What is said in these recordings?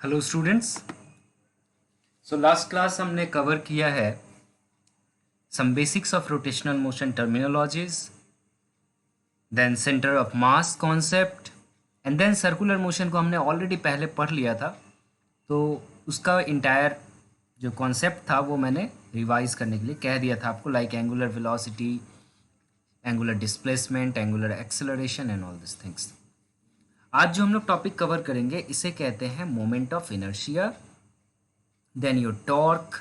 Hello students. Last class हमने cover किया है some basics of rotational motion terminologies, then centre of mass concept and then circular motion को हमने already पहले पढ़ लिया था। तो उसका इंटायर जो कॉन्सेप्ट था वो मैंने रिवाइज करने के लिए कह दिया था आपको, like angular velocity, angular displacement, angular acceleration and all this things. आज जो हम लोग टॉपिक कवर करेंगे इसे कहते हैं moment of inertia, then your torque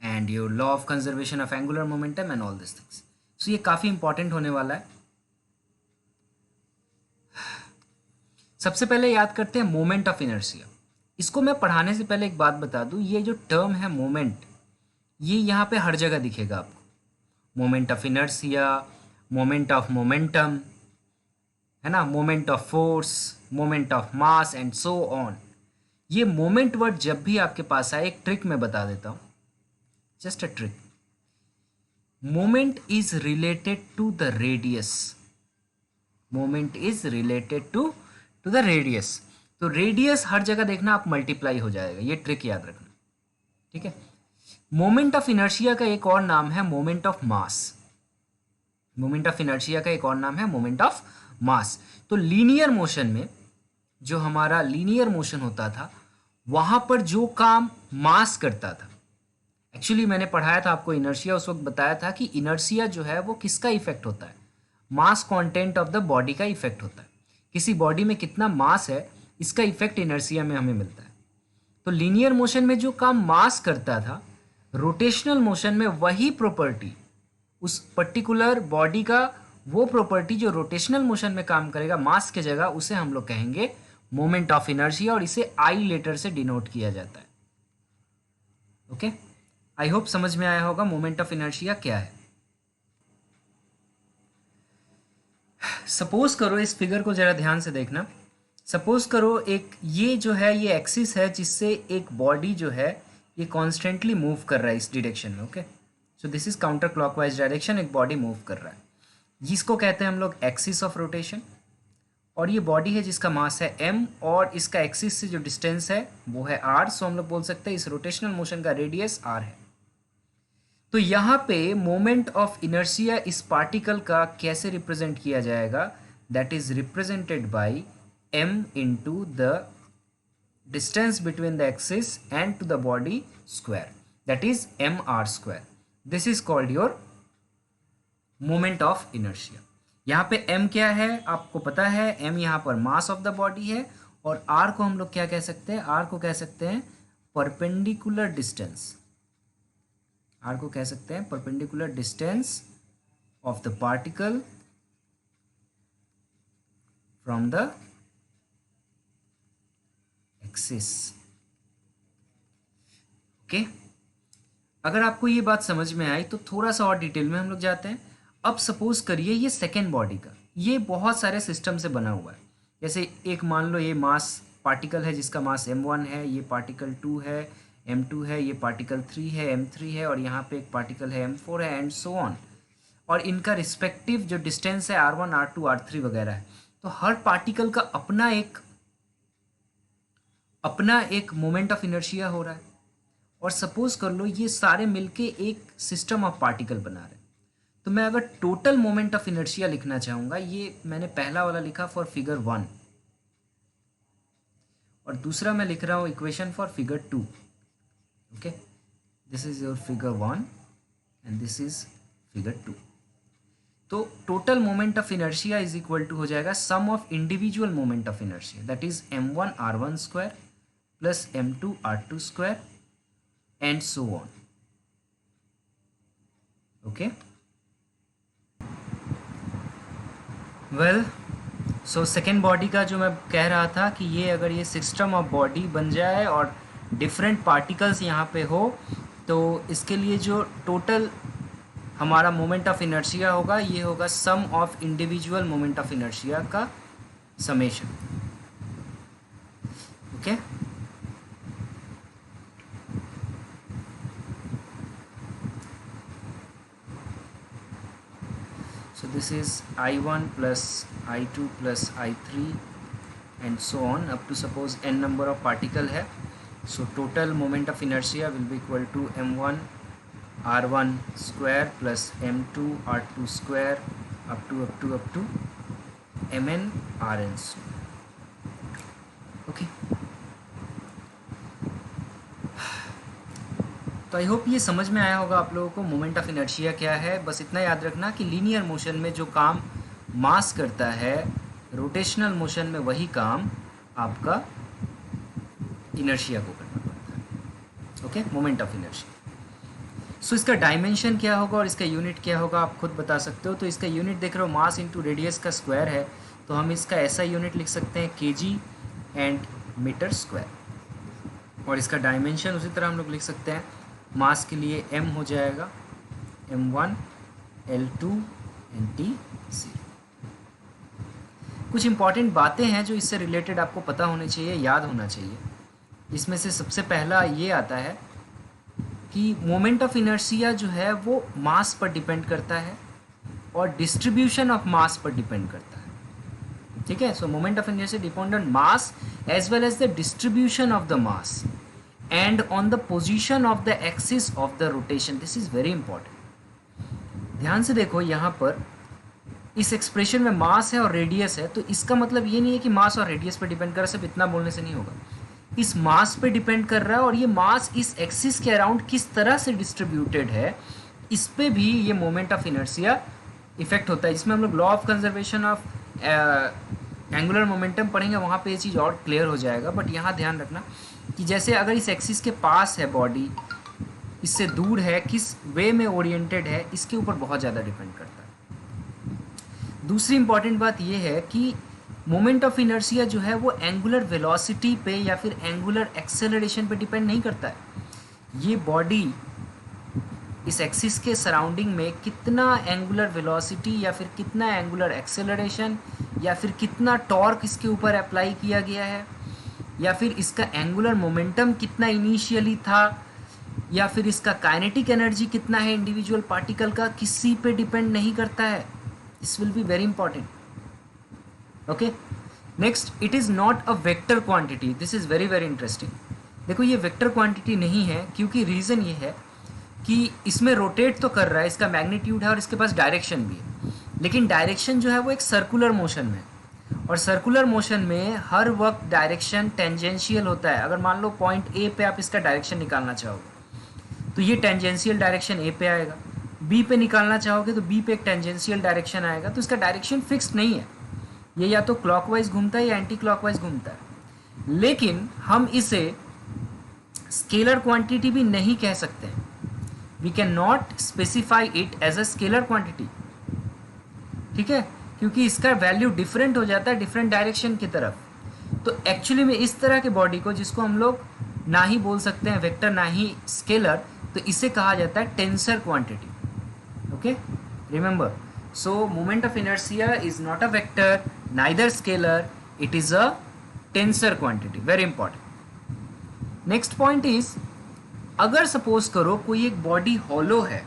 and your law of conservation of angular momentum and all these things. So ये काफ़ी इंपॉर्टेंट होने वाला है। सबसे पहले याद करते हैं मोमेंट ऑफ इनर्शिया। इसको मैं पढ़ाने से पहले एक बात बता दूं, ये जो टर्म है मोमेंट, ये यहाँ पे हर जगह दिखेगा आपको। Moment of inertia, moment of momentum, है ना, moment of force, moment of mass and so on. ये मोमेंट वर्ड जब भी आपके पास आए, एक ट्रिक मैं बता देता हूँ, just a trick. Moment is related to the radius. Moment is related to the radius. तो रेडियस हर जगह देखना, आप मल्टीप्लाई हो जाएगा, ये ट्रिक याद रखना, ठीक है। मोमेंट ऑफ इनर्शिया का एक और नाम है moment of mass. Moment of inertia का एक और नाम है मोमेंट ऑफ मास। तो लीनियर मोशन में जो हमारा लीनियर मोशन होता था, वहां पर जो काम मास करता था, एक्चुअली मैंने पढ़ाया था आपको इनर्शिया, उस वक्त बताया था कि इनर्शिया जो है वो किसका इफेक्ट होता है, मास कंटेंट ऑफ द बॉडी का इफेक्ट होता है। किसी बॉडी में कितना मास है, इसका इफेक्ट इनर्शिया में हमें मिलता है। तो लीनियर मोशन में जो काम मास करता था, रोटेशनल मोशन में वही प्रॉपर्टी, उस पर्टिकुलर बॉडी का वो प्रॉपर्टी जो रोटेशनल मोशन में काम करेगा मास के जगह, उसे हम लोग कहेंगे मोमेंट ऑफ इनर्शिया, और इसे आई लेटर से डिनोट किया जाता है। ओके, आई होप समझ में आया होगा मोमेंट ऑफ इनर्शिया क्या है। सपोज करो, इस फिगर को जरा ध्यान से देखना। सपोज करो एक ये जो है ये एक्सिस है जिससे एक बॉडी जो है ये कॉन्स्टेंटली मूव कर रहा है इस डायरेक्शन में। Okay, so this is counter clockwise direction, एक बॉडी मूव कर रहा है, जिसको कहते हैं हम लोग एक्सिस ऑफ रोटेशन। और ये बॉडी है जिसका मास है m, और इसका एक्सिस से जो डिस्टेंस है वो है r। सो हम लोग बोल सकते हैं इस रोटेशनल मोशन का रेडियस r है। तो यहाँ पे मोमेंट ऑफ इनर्शिया इस पार्टिकल का कैसे रिप्रेजेंट किया जाएगा, that is represented by m into the distance between the axis and to the body square, that is mr square. This is called your moment of inertia. यहाँ पे m क्या है आपको पता है, m यहाँ पर मास ऑफ द बॉडी है, और r को हम लोग क्या कह सकते हैं, r को कह सकते हैं परपेंडिकुलर डिस्टेंस। r को कह सकते हैं perpendicular distance of the particle from the axis. Okay, अगर आपको ये बात समझ में आई तो थोड़ा सा और डिटेल में हम लोग जाते हैं। अब सपोज करिए ये सेकेंड बॉडी का, ये बहुत सारे सिस्टम से बना हुआ है। जैसे एक मान लो ये मास पार्टिकल है जिसका मास m1 है, ये पार्टिकल 2 है m2 है, ये पार्टिकल 3 है m3 है, और यहाँ पे एक पार्टिकल है m4 है एंड सो ऑन। और इनका रिस्पेक्टिव जो डिस्टेंस है r1 r2 r3 वगैरह है। तो हर पार्टिकल का अपना एक मोमेंट ऑफ इनर्शिया हो रहा है। और सपोज कर लो ये सारे मिलके एक सिस्टम ऑफ पार्टिकल बना रहे हैं। तो मैं अगर टोटल मोमेंट ऑफ इनर्शिया लिखना चाहूँगा, ये मैंने पहला वाला लिखा फॉर फिगर 1, और दूसरा मैं लिख रहा हूँ equation for figure 2। Okay, this is your figure 1 and this is figure 2। तो total moment of inertia is equal to हो जाएगा sum of individual moment of inertia, that is m1 r1 square plus m2 r2 square and so on. Okay, well, so second body का जो मैं कह रहा था कि ये अगर ये सिस्टम ऑफ बॉडी बन जाए और डिफरेंट पार्टिकल्स यहाँ पे हो, तो इसके लिए जो टोटल हमारा मोमेंट ऑफ इनर्शिया होगा ये होगा sum of individual moment of inertia का summation. Okay, so this is I1 plus I2 plus I3 and so on up to suppose n number of particle है. So total moment of inertia will be equal to m1 r1 square plus m2 r2 square up to mn rn. Okay, तो I hope ये समझ में आया होगा आप लोगों को मोमेंट ऑफ इनर्शिया क्या है. बस इतना याद रखना कि लीनियर मोशन में जो काम मास करता है, रोटेशनल मोशन में वही काम आपका इनर्शिया को करना पड़ता है. Okay, moment of inertia. So इसका डायमेंशन क्या होगा और इसका यूनिट क्या होगा आप खुद बता सकते हो. तो इसका यूनिट देख रहे हो, मास इंटू रेडियस का स्क्वायर है, तो हम इसका ऐसा यूनिट लिख सकते हैं kg एंड मीटर स्क्वायर. और इसका डायमेंशन उसी तरह हम लोग लिख सकते हैं. मास के लिए m हो जाएगा m1 l2 एंड t0. कुछ इंपॉर्टेंट बातें हैं जो इससे रिलेटेड आपको पता होनी चाहिए, याद होना चाहिए. इसमें से सबसे पहला ये आता है कि मोमेंट ऑफ इनर्शिया जो है वो मास पर डिपेंड करता है और डिस्ट्रीब्यूशन ऑफ मास पर डिपेंड करता है. ठीक है, so moment of inertia depend on mass as well as the distribution of the mass and on the position of the axis of the rotation. This is very important. ध्यान से देखो, यहाँ पर इस एक्सप्रेशन में मास है और रेडियस है, तो इसका मतलब ये नहीं है कि मास और रेडियस पर डिपेंड कर रहा है. सिर्फ इतना बोलने से नहीं होगा, इस मास पे डिपेंड कर रहा है और ये मास इस एक्सिस के अराउंड किस तरह से डिस्ट्रीब्यूटेड है, इस पे भी ये मोमेंट ऑफ इनर्शिया इफेक्ट होता है. जिसमें हम लोग law of conservation of angular momentum पढ़ेंगे, वहाँ पे ये चीज़ और क्लियर हो जाएगा. बट यहाँ ध्यान रखना कि जैसे अगर इस एक्सिस के पास है बॉडी, इससे दूर है, किस वे में ओरिएंटेड है, इसके ऊपर बहुत ज़्यादा डिपेंड करता है. दूसरी इंपॉर्टेंट बात यह है कि मोमेंट ऑफ इनर्शिया जो है वो एंगुलर वेलोसिटी पे या फिर एंगुलर एक्सेलरेशन पे डिपेंड नहीं करता है. ये बॉडी इस एक्सिस के सराउंडिंग में कितना एंगुलर वेलोसिटी या फिर कितना एंगुलर एक्सेलरेशन या फिर कितना टॉर्क इसके ऊपर अप्लाई किया गया है, या फिर इसका एंगुलर मोमेंटम कितना इनिशियली था, या फिर इसका काइनेटिक एनर्जी कितना है इंडिविजुअल पार्टिकल का, किसी पे डिपेंड नहीं करता है. This will be very important. Okay, next, it is not a vector quantity. This is very very interesting. देखो, ये वेक्टर क्वांटिटी नहीं है, क्योंकि रीज़न ये है कि इसमें रोटेट तो कर रहा है, इसका मैग्नीट्यूड है और इसके पास डायरेक्शन भी है, लेकिन डायरेक्शन जो है वो एक सर्कुलर मोशन में, और सर्कुलर मोशन में हर वक्त डायरेक्शन टेंजेंशियल होता है. अगर मान लो पॉइंट ए पे आप इसका डायरेक्शन निकालना चाहोगे तो ये टेंजेंशियल डायरेक्शन ए पे आएगा. बी पे निकालना चाहोगे तो बी पे एक टेंजेंशियल डायरेक्शन आएगा. तो इसका डायरेक्शन फिक्स्ड नहीं है, ये या तो क्लॉकवाइज घूमता है या एंटी क्लॉकवाइज घूमता है. लेकिन हम इसे स्केलर क्वांटिटी भी नहीं कह सकते हैं. We can not specify it as a scalar quantity. ठीक है, क्योंकि इसका वैल्यू डिफरेंट हो जाता है डिफरेंट डायरेक्शन की तरफ. तो एक्चुअली में इस तरह के बॉडी को, जिसको हम लोग ना ही बोल सकते हैं वेक्टर ना ही स्केलर, तो इसे कहा जाता है tensor quantity. Okay, remember, so moment of inertia is not a vector, neither scalar, it is a tensor quantity. Very important. Next point is, अगर सपोज करो कोई एक बॉडी हॉलो है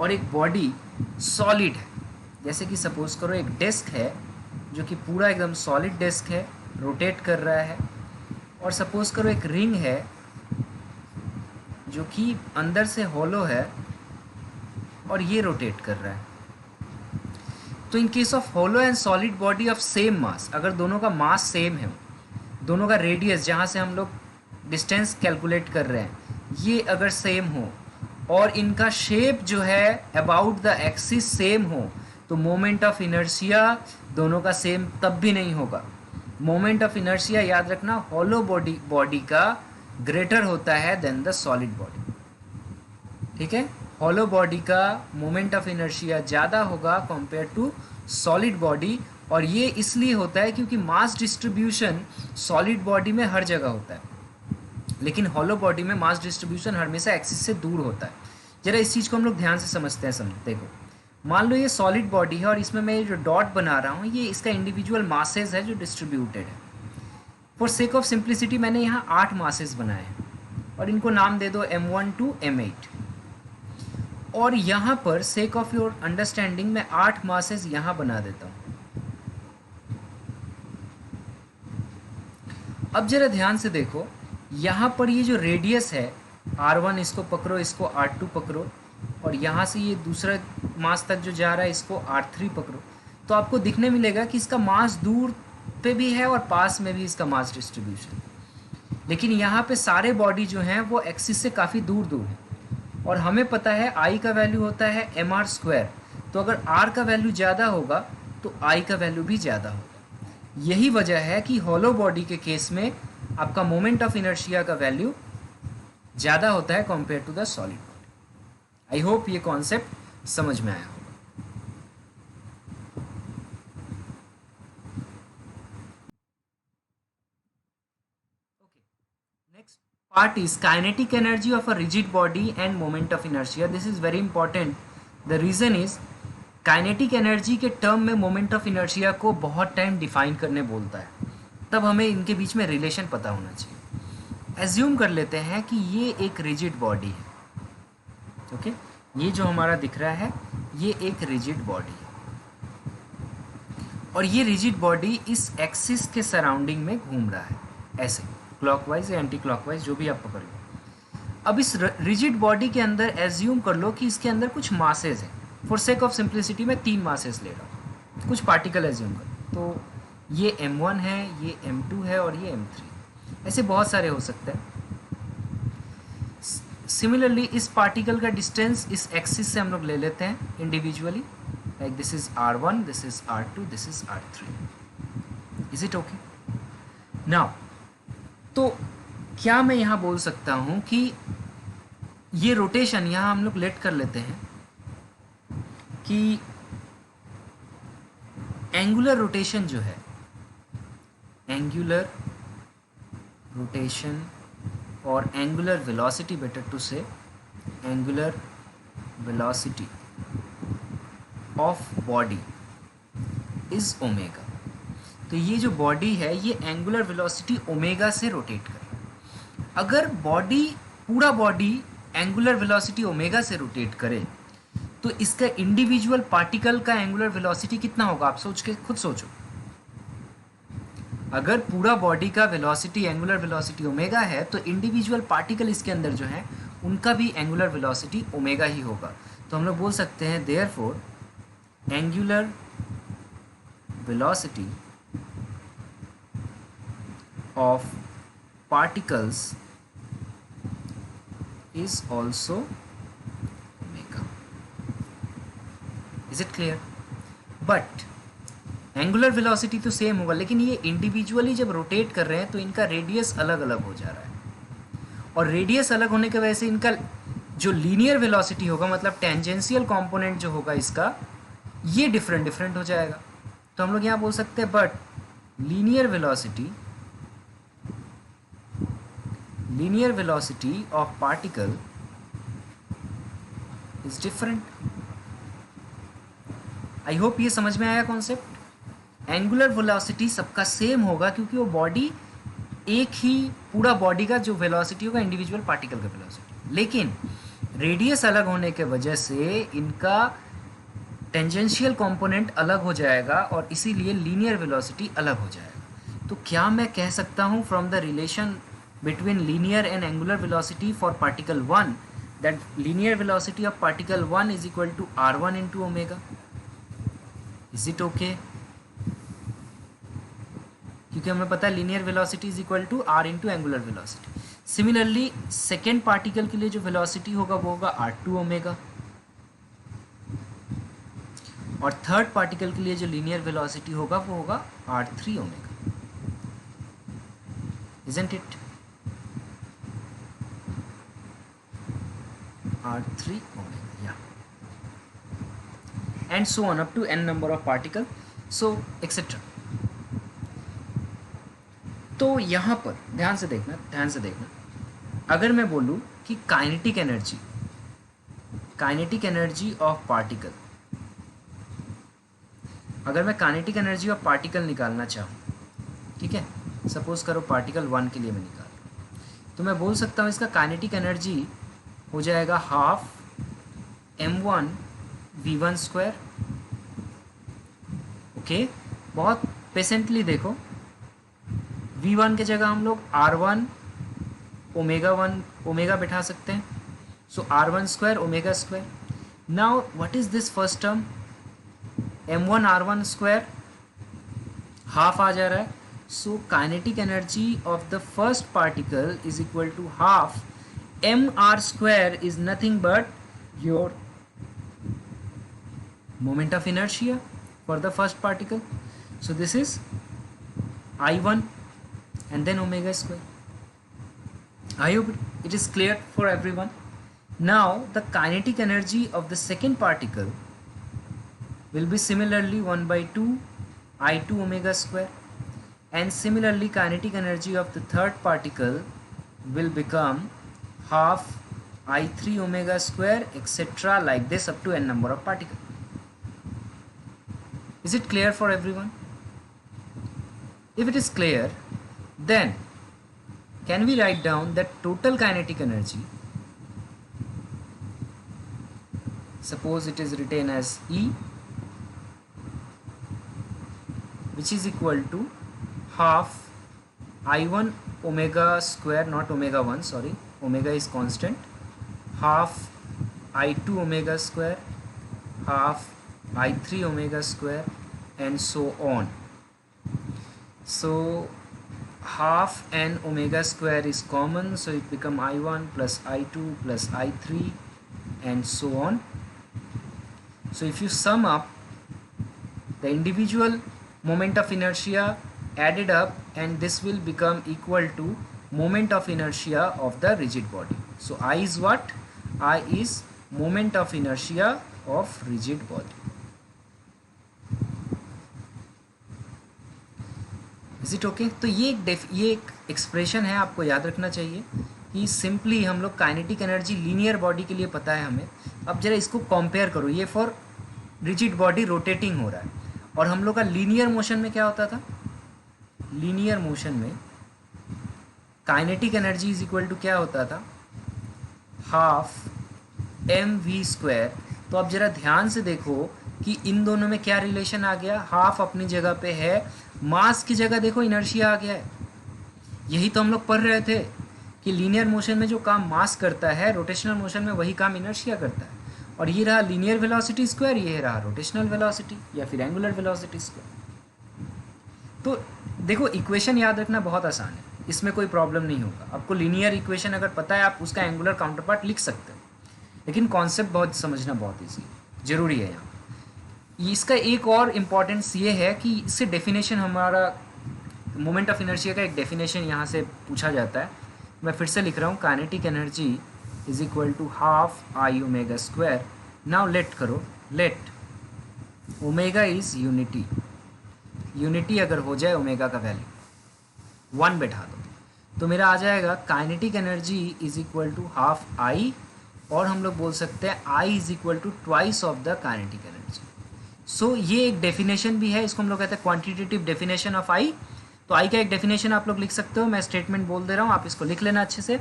और एक बॉडी सॉलिड है, जैसे कि सपोज करो एक डेस्क है जो कि पूरा एकदम सॉलिड डेस्क है, रोटेट कर रहा है, और सपोज करो एक रिंग है जो कि अंदर से हॉलो है और ये रोटेट कर रहा है. तो in case of hollow and solid body of same mass, अगर दोनों का मास सेम है, दोनों का रेडियस जहाँ से हम लोग डिस्टेंस कैलकुलेट कर रहे हैं ये अगर सेम हो, और इनका शेप जो है अबाउट द एक्सिस सेम हो, तो मोमेंट ऑफ इनर्शिया दोनों का सेम तब भी नहीं होगा. मोमेंट ऑफ इनर्शिया याद रखना, हॉलो बॉडी का ग्रेटर होता है देन द सॉलिड बॉडी. ठीक है, हॉलो बॉडी का मोमेंट ऑफ इनर्शिया ज़्यादा होगा कंपेयर टू सॉलिड बॉडी, और ये इसलिए होता है क्योंकि मास डिस्ट्रीब्यूशन सॉलिड बॉडी में हर जगह होता है, लेकिन हॉलो बॉडी में मास डिस्ट्रीब्यूशन हमेशा एक्सिस से दूर होता है. जरा इस चीज़ को हम लोग ध्यान से समझते हैं. देखो, मान लो ये सॉलिड बॉडी है और इसमें मैं जो डॉट बना रहा हूँ ये इसका इंडिविजुअल मासेस है जो डिस्ट्रीब्यूटेड है. फॉर सेक ऑफ सिंप्लिसिटी मैंने यहाँ 8 मासेस बनाए हैं और इनको नाम दे दो M1 to M8. और यहाँ पर सेक ऑफ योर अंडरस्टैंडिंग मैं 8 मासेस यहाँ बना देता हूँ. अब जरा ध्यान से देखो, यहाँ पर ये जो रेडियस है R1, इसको पकड़ो, इसको R2 पकड़ो, और यहाँ से ये दूसरा मास तक जो जा रहा है इसको R3 पकड़ो, तो आपको दिखने मिलेगा कि इसका मास दूर पे भी है और पास में भी इसका मास डिस्ट्रीब्यूशन। लेकिन यहाँ पे सारे बॉडी जो हैं वो एक्सिस से काफ़ी दूर दूर हैं, और हमें पता है I का वैल्यू होता है mr²। तो अगर R का वैल्यू ज़्यादा होगा तो I का वैल्यू भी ज़्यादा होगा। यही वजह है कि हॉलो बॉडी के केस में आपका मोमेंट ऑफ इनर्शिया का वैल्यू ज़्यादा होता है compare to the solid body. I hope ये कॉन्सेप्ट समझ में आया होगा। Next part is kinetic energy of a rigid body and moment of inertia. This is very important. The reason is kinetic energy के term में moment of inertia को बहुत time define करने बोलता है, तब हमें इनके बीच में रिलेशन पता होना चाहिए। एज्यूम कर लेते हैं कि ये एक रिजिड बॉडी है, ओके, ये जो हमारा दिख रहा है ये एक रिजिड बॉडी है, और ये रिजिड बॉडी इस एक्सिस के सराउंडिंग में घूम रहा है, ऐसे क्लॉकवाइज या एंटी क्लॉकवाइज, जो भी आप पकड़ लो। अब इस रिजिड बॉडी के अंदर एज्यूम कर लो कि इसके अंदर कुछ मासेज हैं। फॉर सेक ऑफ सिंप्लिसिटी मैं 3 मासेस ले रहा हूँ, कुछ पार्टिकल एज्यूम कर, तो ये m1 है, ये m2 है और ये m3, ऐसे बहुत सारे हो सकते हैं। सिमिलरली इस पार्टिकल का डिस्टेंस इस एक्सिस से हम लोग ले लेते हैं individually, like this is r1, this is r2, this is r3। Is it okay? Now तो क्या मैं यहाँ बोल सकता हूँ कि ये रोटेशन यहाँ हम लोग लेट कर लेते हैं कि एंगुलर रोटेशन जो है, एंगुलर रोटेशन और एंगुलर वेलोसिटी, बेटर टू से angular velocity of body is omega. तो ये जो बॉडी है ये एंगुलर वेलोसिटी ओमेगा से रोटेट कर रहा है। अगर बॉडी, पूरा बॉडी एंगुलर वेलोसिटी ओमेगा से रोटेट करे तो इसका इंडिविजुअल पार्टिकल का एंगुलर वेलोसिटी कितना होगा? आप सोच के खुद सोचो। अगर पूरा बॉडी का वेलोसिटी, एंगुलर वेलोसिटी ओमेगा है, तो इंडिविजुअल पार्टिकल इसके अंदर जो है उनका भी एंगुलर वेलोसिटी ओमेगा ही होगा। तो हम लोग बोल सकते हैं therefore angular velocity of particles is also omega. Is it clear? But angular velocity तो सेम होगा, लेकिन ये इंडिविजुअली जब रोटेट कर रहे हैं तो इनका रेडियस अलग अलग हो जा रहा है, और रेडियस अलग होने की वजह से इनका जो लीनियर वेलोसिटी होगा, मतलब टेंजेंशियल कंपोनेंट जो होगा इसका, ये डिफरेंट डिफरेंट हो जाएगा। तो हम लोग यहाँ बोल सकते हैं but linear velocity of particle is different. I hope ये समझ में आया कॉन्सेप्ट। एंगुलर वेलोसिटी सबका सेम होगा क्योंकि वो बॉडी एक ही, पूरा बॉडी का जो वेलोसिटी होगा इंडिविजुअल पार्टिकल का वेलोसिटी, लेकिन रेडियस अलग होने के वजह से इनका टेंजेंशियल कंपोनेंट अलग हो जाएगा और इसीलिए लीनियर वेलोसिटी अलग हो जाएगा। तो क्या मैं कह सकता हूँ from the relation between linear and angular velocity for particle 1 that linear velocity of particle 1 is equal to r1 into omega? Is it okay? क्योंकि हमें पता है linear velocity is equal to r into angular velocity. Similarly second particle के लिए जो velocity होगा वो होगा r2 ओमेगा, और थर्ड पार्टिकल के लिए जो लीनियर वेलोसिटी होगा वो होगा r3 omega. Isn't it? r3 omega, या and so on up to n number of particle, so etcetera. तो यहाँ पर ध्यान से देखना, अगर मैं बोलूँ कि काइनेटिक एनर्जी ऑफ पार्टिकल, अगर मैं काइनेटिक एनर्जी ऑफ पार्टिकल निकालना चाहूँ, ठीक है, सपोज करो पार्टिकल 1 के लिए मैं निकाल रहा हूँ, तो मैं बोल सकता हूँ इसका काइनेटिक एनर्जी हो जाएगा half m1 v1 square. Okay, बहुत पेशेंटली देखो, v1 के जगह हम लोग r1 ओमेगा बैठा सकते हैं. So r1 square omega square. Now what is this first term? m1 r1 square half आ जा रहा है. So kinetic energy of the first particle is equal to half mr square is nothing but your moment of inertia for the first particle. So this is I1 and then omega square. I hope it is clear for everyone. Now the kinetic energy of the second particle will be similarly 1 by 2 I2 omega square, and similarly kinetic energy of the third particle will become half I3 omega square, etc. like this up to n number of particles. Is it clear for everyone? If it is clear, then can we write down that total kinetic energy, suppose it is written as E, which is equal to half I1 omega square, not omega 1, sorry, omega is constant, half I2 omega square, half I3 omega square, and so on. So half n omega square is common, so it become I1 plus I2 plus I3 and so on. So if you sum up the individual moment of inertia added up, and this will become equal to moment of inertia of the rigid body. So I is what? I is moment of inertia of rigid body. Is it okay? तो ये एक expression है, आपको याद रखना चाहिए कि simply हम लोग काइनेटिक एनर्जी लीनियर बॉडी के लिए पता है हमें. अब जरा इसको कंपेयर करो, ये फॉर रिजिड बॉडी रोटेटिंग हो रहा है, और हम लोग का लीनियर मोशन में क्या होता था? लीनियर मोशन में kinetic energy is equal to क्या होता था? Half M V square. तो अब जरा ध्यान से देखो कि इन दोनों में क्या रिलेशन आ गया. हाफ अपनी जगह पे है, मास की जगह देखो इनर्शिया आ गया है. यही तो हम लोग पढ़ रहे थे कि लीनियर मोशन में जो काम मास करता है, रोटेशनल मोशन में वही काम इनर्शिया करता है. और ये रहा लीनियर वेलोसिटी स्क्वायर, ये रहा रोटेशनल वेलोसिटी या फिर एंगुलर वेलोसिटी स्क्वायर. तो देखो इक्वेशन याद रखना बहुत आसान है, इसमें कोई प्रॉब्लम नहीं होगा. आपको लीनियर इक्वेशन अगर पता है, आप उसका एंगुलर काउंटर पार्ट लिख सकते हो, लेकिन कॉन्सेप्ट बहुत समझना बहुत ईजी है, ज़रूरी है यहाँ. इसका एक और इम्पॉर्टेंस ये है कि इससे डेफिनेशन, हमारा मोमेंट ऑफ इनर्शिया का एक डेफिनेशन यहाँ से पूछा जाता है. मैं फिर से लिख रहा हूँ, kinetic energy is equal to half I omega square. Now let करो, let omega is unity. Unity अगर हो जाए ओमेगा का वैल्यू 1 बैठा दो, तो मेरा आ जाएगा kinetic energy is equal to half I, और हम लोग बोल सकते हैं I is equal to twice of the kinetic energy. So ये एक डेफिनेशन भी है, इसको हम लोग कहते हैं क्वांटिटेटिव डेफिनेशन ऑफ आई. तो आई का एक डेफिनेशन आप लोग लिख सकते हो, मैं स्टेटमेंट बोल दे रहा हूँ, आप इसको लिख लेना अच्छे से.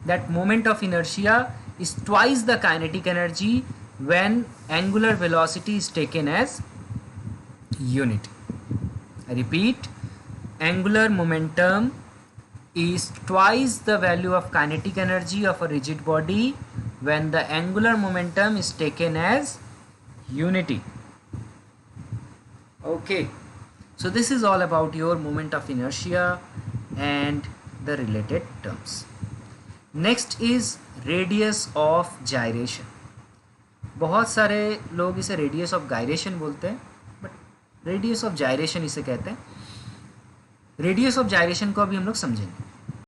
That moment of inertia is twice the kinetic energy when angular velocity is taken as unity. I repeat, angular momentum is twice the value of kinetic energy of a rigid body when the angular momentum is taken as unity. Okay, so this is all about your moment of inertia and the related terms. Next is radius of gyration. बहुत सारे लोग इसे radius of gyration बोलते हैं, radius of gyration इसे कहते हैं. Radius of gyration को अभी हम लोग समझेंगे.